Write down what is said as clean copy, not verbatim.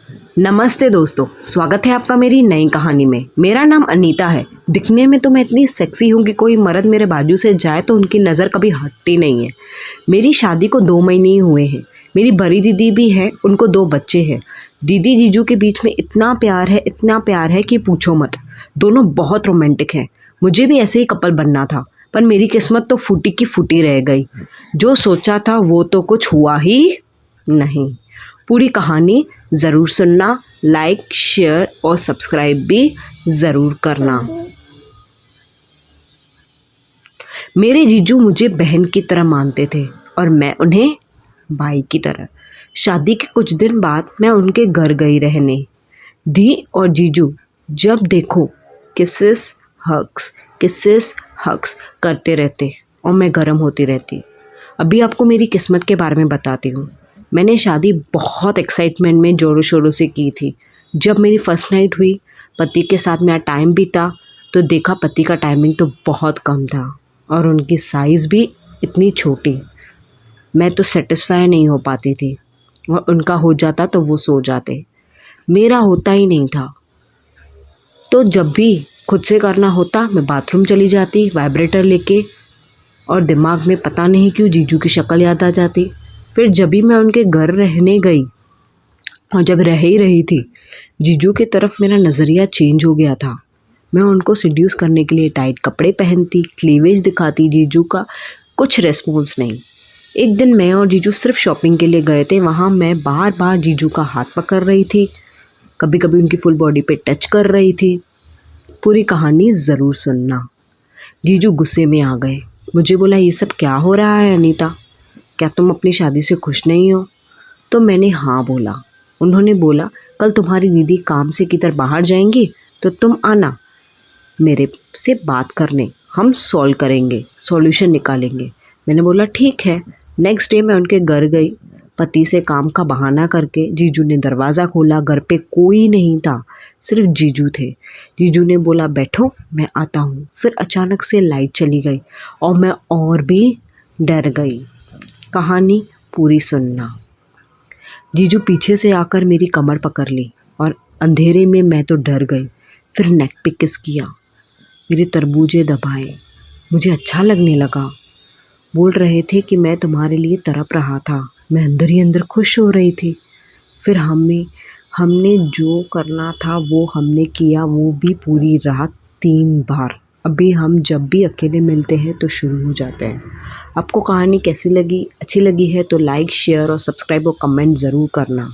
नमस्ते दोस्तों, स्वागत है आपका मेरी नई कहानी में। मेरा नाम अनीता है। दिखने में तो मैं इतनी सेक्सी हूँ कि कोई मर्द मेरे बाजू से जाए तो उनकी नज़र कभी हटती नहीं है। मेरी शादी को 2 महीने ही हुए हैं। मेरी बड़ी दीदी भी है, उनको 2 बच्चे हैं। दीदी जीजू के बीच में इतना प्यार है कि पूछो मत। दोनों बहुत रोमांटिक हैं। मुझे भी ऐसे ही कपल बनना था, पर मेरी किस्मत तो फूटी की फूटी रह गई। जो सोचा था वो तो कुछ हुआ ही नहीं। पूरी कहानी ज़रूर सुनना, लाइक, शेयर और सब्सक्राइब भी ज़रूर करना। मेरे जीजू मुझे बहन की तरह मानते थे और मैं उन्हें भाई की तरह। शादी के कुछ दिन बाद मैं उनके घर गई रहने। दी और जीजू जब देखो किसेस हग्स करते रहते और मैं गर्म होती रहती। अभी आपको मेरी किस्मत के बारे में बताती हूँ। मैंने शादी बहुत एक्साइटमेंट में ज़ोरों शोरों से की थी। जब मेरी फ़र्स्ट नाइट हुई, पति के साथ मेरा टाइम बीता तो देखा पति का टाइमिंग तो बहुत कम था और उनकी साइज़ भी इतनी छोटी। मैं तो सेटिस्फाई नहीं हो पाती थी और उनका हो जाता तो वो सो जाते। मेरा होता ही नहीं था। तो जब भी खुद से करना होता मैं बाथरूम चली जाती वाइब्रेटर लेके और दिमाग में पता नहीं क्यों जीजू की शक्ल याद आ जाती। फिर जब भी मैं उनके घर रहने गई और जब रह ही रही थी, जीजू की तरफ मेरा नज़रिया चेंज हो गया था। मैं उनको सिड्यूस करने के लिए टाइट कपड़े पहनती, क्लीवेज दिखाती। जीजू का कुछ रिस्पॉन्स नहीं। एक दिन मैं और जीजू सिर्फ शॉपिंग के लिए गए थे। वहाँ मैं बार बार जीजू का हाथ पकड़ रही थी, कभी कभी उनकी फुल बॉडी पे टच कर रही थी। पूरी कहानी ज़रूर सुनना। जीजू गुस्से में आ गए। मुझे बोला, ये सब क्या हो रहा है अनीता? क्या तुम अपनी शादी से खुश नहीं हो? तो मैंने हाँ बोला। उन्होंने बोला, कल तुम्हारी दीदी काम से किधर बाहर जाएंगी तो तुम आना मेरे से बात करने, हम सॉल्व करेंगे, सॉल्यूशन निकालेंगे। मैंने बोला ठीक है। नेक्स्ट डे मैं उनके घर गई। पति से काम का बहाना करके जीजू ने दरवाज़ा खोला। घर पे कोई नहीं था, सिर्फ जीजू थे। जीजू ने बोला, बैठो मैं आता हूँ। फिर अचानक से लाइट चली गई और मैं और भी डर गई। कहानी पूरी सुनना। जीजू पीछे से आकर मेरी कमर पकड़ ली और अंधेरे में मैं तो डर गई। फिर नेक पे किस किया, मेरे तरबूजे दबाए। मुझे अच्छा लगने लगा। बोल रहे थे कि मैं तुम्हारे लिए तड़प रहा था। मैं अंदर ही अंदर खुश हो रही थी। फिर हमने जो करना था वो हमने किया, वो भी पूरी रात 3 बार। अभी हम जब भी अकेले मिलते हैं तो शुरू हो जाते हैं। आपको कहानी कैसी लगी? अच्छी लगी है तो लाइक, शेयर और सब्सक्राइब और कमेंट ज़रूर करना।